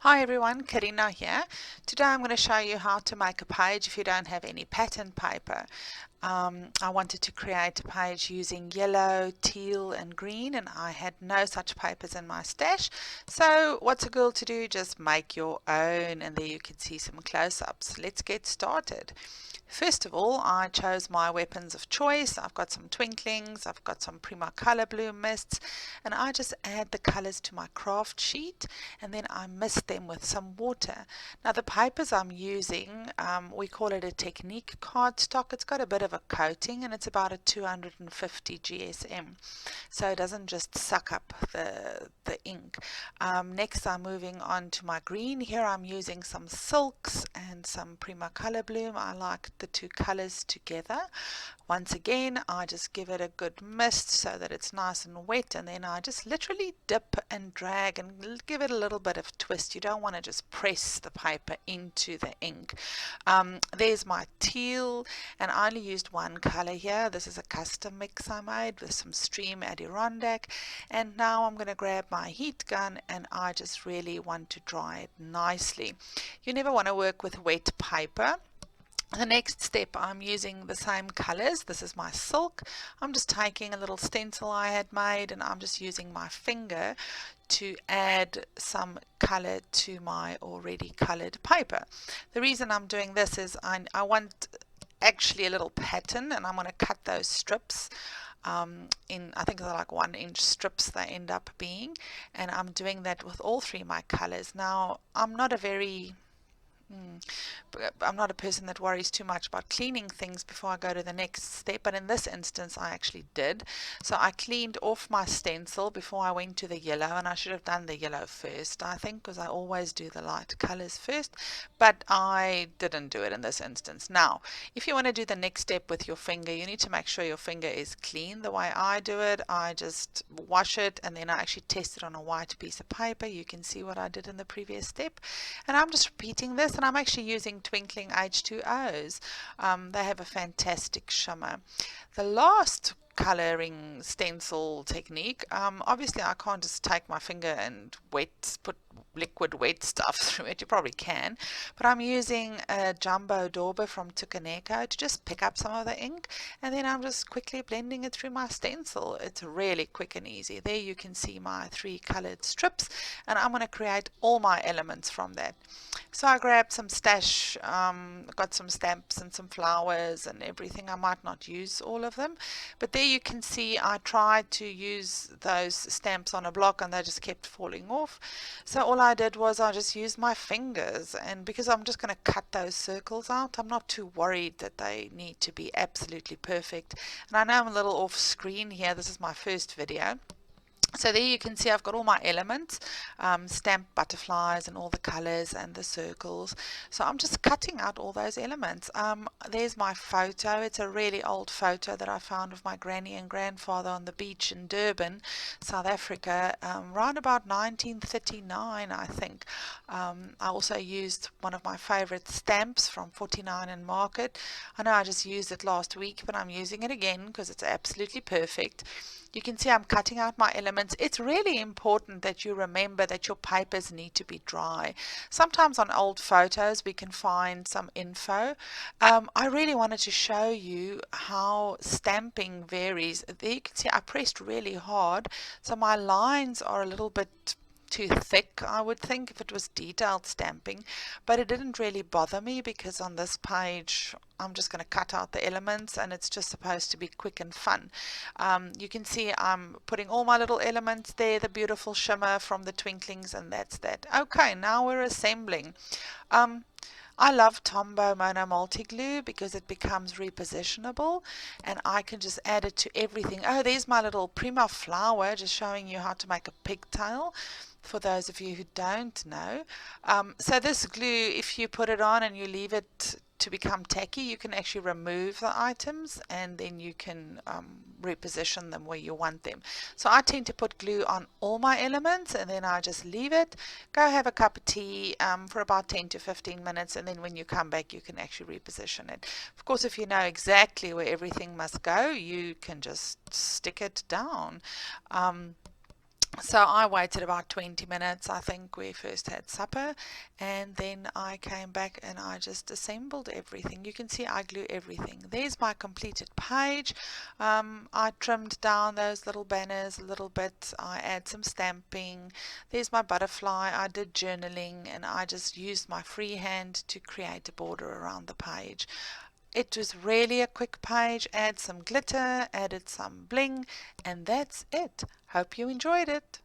Hi everyone, Karina here. Today I'm going to show you how to make a page if you don't have any pattern paper. I wanted to create a page using yellow, teal and green, and I had no such papers in my stash. So what's a girl to do? Just make your own, and there you can see some close-ups. Let's get started. First of all, I chose my weapons of choice. I've got some twinklings, I've got some Primacolor blue mists, and I just add the colors to my craft sheet, and then I mist them with some water. Now the papers I'm using, we call it a technique cardstock. It's got a bit of a coating, and it's about a 250 GSM, so it doesn't just suck up the ink. Next I'm moving on to my green. Here I'm using some silks and some Primacolor bloom. I like the two colors together. Once again, I just give it a good mist so that it's nice and wet, and then I just literally dip and drag and give it a little bit of twist. You don't want to just press the paper into the ink. There's my teal, and I only used one color here. This is a custom mix I made with some Stream Adirondack, and now I'm going to grab my heat gun and I just really want to dry it nicely. You never want to work with wet paper. The next step, I'm using the same colors. This is my silk. I'm just taking a little stencil I had made, and I'm just using my finger to add some color to my already colored paper. The reason I'm doing this is I want actually a little pattern, and I'm going to cut those strips in, I think they're like 1-inch strips they end up being, and I'm doing that with all three of my colors. Now I'm not a person that worries too much about cleaning things before I go to the next step, but in this instance I actually did. So I cleaned off my stencil before I went to the yellow, and I should have done the yellow first, I think, because I always do the light colors first, but I didn't do it in this instance. Now, if you want to do the next step with your finger, you need to make sure your finger is clean. The way I do it, I just wash it and then I actually test it on a white piece of paper. You can see what I did in the previous step, and I'm just repeating this, and I'm actually using Twinkling H2Os. They have a fantastic shimmer. The last coloring stencil technique, obviously I can't just take my finger and put liquid wet stuff through it. You probably can, but I'm using a jumbo dauber from Tukaneko to just pick up some of the ink, and then I'm just quickly blending it through my stencil. It's really quick and easy. There you can see my 3 colored strips, and I'm going to create all my elements from that. So I grabbed some stash, got some stamps and some flowers and everything. I might not use all of them, but there you can see I tried to use those stamps on a block and they just kept falling off. So all I did was I just used my fingers, and because I'm just going to cut those circles out, I'm not too worried that they need to be absolutely perfect. And I know I'm a little off screen here. This is my first video. So there you can see I've got all my elements, stamped butterflies and all the colors and the circles. So I'm just cutting out all those elements. There's my photo. It's a really old photo that I found of my granny and grandfather on the beach in Durban, South Africa, around about 1939, I think. I also used one of my favorite stamps from 49 and Market. I know I just used it last week, but I'm using it again because it's absolutely perfect. You can see I'm cutting out my elements. It's really important that you remember that your papers need to be dry. Sometimes on old photos we can find some info. I really wanted to show you how stamping varies. There you can see I pressed really hard, so my lines are a little bit too thick, I would think, if it was detailed stamping, but it didn't really bother me because on this page I'm just going to cut out the elements and it's just supposed to be quick and fun. You can see I'm putting all my little elements there, the beautiful shimmer from the twinklings, and that's that. Okay, now we're assembling. I love Tombow Mono Multi Glue because it becomes repositionable and I can just add it to everything. Oh, there's my little Prima flower, just showing you how to make a pigtail for those of you who don't know. So this glue, if you put it on and you leave it to become tacky, you can actually remove the items and then you can reposition them where you want them. So I tend to put glue on all my elements and then I just leave it, go have a cup of tea for about 10 to 15 minutes, and then when you come back you can actually reposition it. Of course, if you know exactly where everything must go, you can just stick it down. So I waited about 20 minutes. I think we first had supper, and then I came back and I just assembled everything. You can see I glue everything. There's my completed page. I trimmed down those little banners a little bit. I add some stamping. There's my butterfly. I did journaling, and I just used my freehand to create a border around the page. It was really a quick page. Add some glitter, added some bling, and that's it. Hope you enjoyed it.